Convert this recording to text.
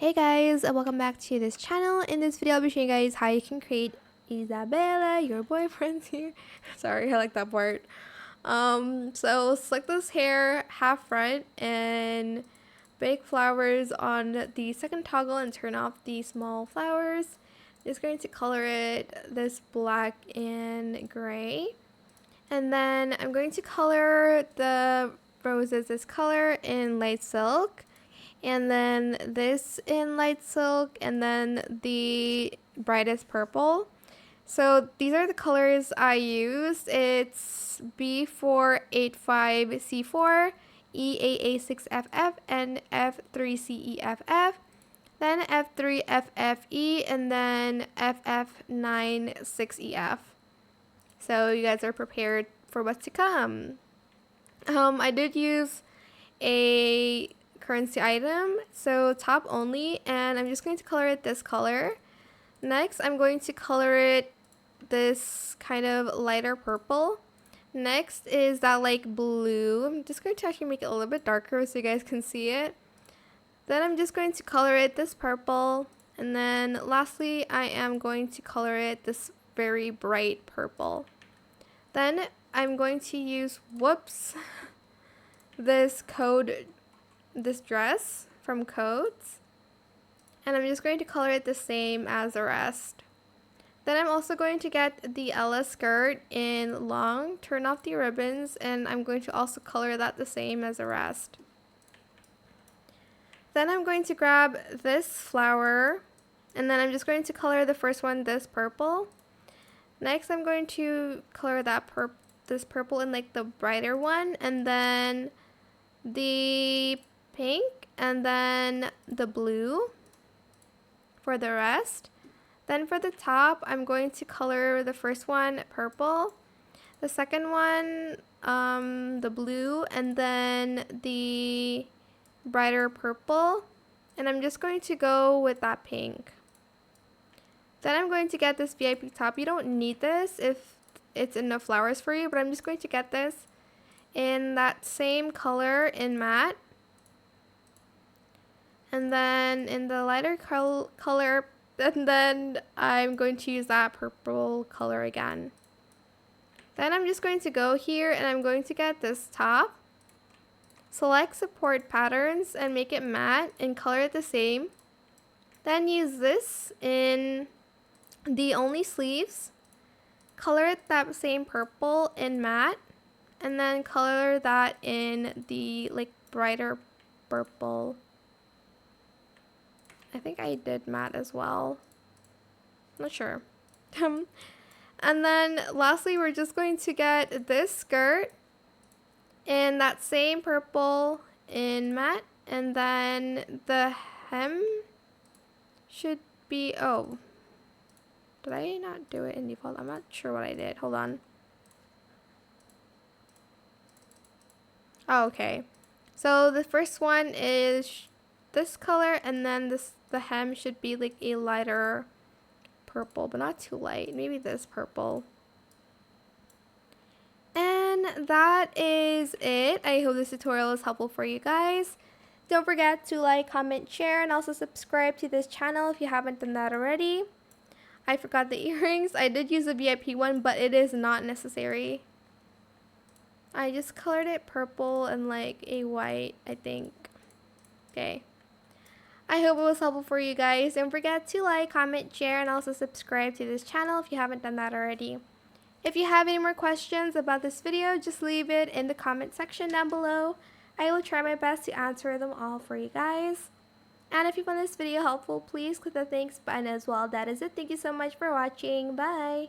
Hey guys, and welcome back to this channel. In this video, I'll be showing you guys how you can create Isabela, your boyfriend's here. Sorry, I like that part. So select this hair half front and big flowers on the second toggle and turn off the small flowers. Just going to color it this black and gray. And then I'm going to color the roses this color in light silk. And then this in light silk, and then the brightest purple. So these are the colors I used. It's B485C4, E8A6FF, and F3CEFF, then F3FFE, and then FF96EF. So you guys are prepared for what's to come. I did use a currency item, so top only, and I'm just going to color it this color. Next, I'm going to color it this kind of lighter purple. Next is that like blue. I'm just going to actually make it a little bit darker so you guys can see it. Then I'm just going to color it this purple, and then lastly I am going to color it this very bright purple. Then I'm going to use this dress from Codes, and I'm just going to color it the same as the rest. Then I'm also going to get the Ella skirt in long, turn off the ribbons, and I'm going to also color that the same as the rest. Then I'm going to grab this flower, and then I'm just going to color the first one this purple. Next I'm going to color this purple in like the brighter one, and then the pink, and then the blue for the rest. Then for the top, I'm going to color the first one purple, the second one the blue, and then the brighter purple, and I'm just going to go with that pink. Then I'm going to get this VIP top. You don't need this if it's enough flowers for you, but I'm just going to get this in that same color in matte. And then in the lighter color, and then I'm going to use that purple color again. Then I'm just going to go here and I'm going to get this top. Select support patterns and make it matte and color it the same. Then use this in the only sleeves. Color it that same purple in matte. And then color that in the like brighter purple. I think I did matte as well. Not sure. And then lastly, we're just going to get this skirt in that same purple in matte. And then the hem should be, oh, did I not do it in default? I'm not sure what I did. Hold on. Oh, okay. So the first one is this color, and then the hem should be like a lighter purple, but not too light. Maybe this purple. And that is it. I hope this tutorial is helpful for you guys. Don't forget to like, comment, share, and also subscribe to this channel if you haven't done that already. I forgot the earrings. I did use a VIP one, but it is not necessary. I just colored it purple and like a white, I think. Okay. I hope it was helpful for you guys. Don't forget to like, comment, share, and also subscribe to this channel if you haven't done that already. If you have any more questions about this video, just leave it in the comment section down below. I will try my best to answer them all for you guys. And if you found this video helpful, please click the thanks button as well. That is it. Thank you so much for watching. Bye!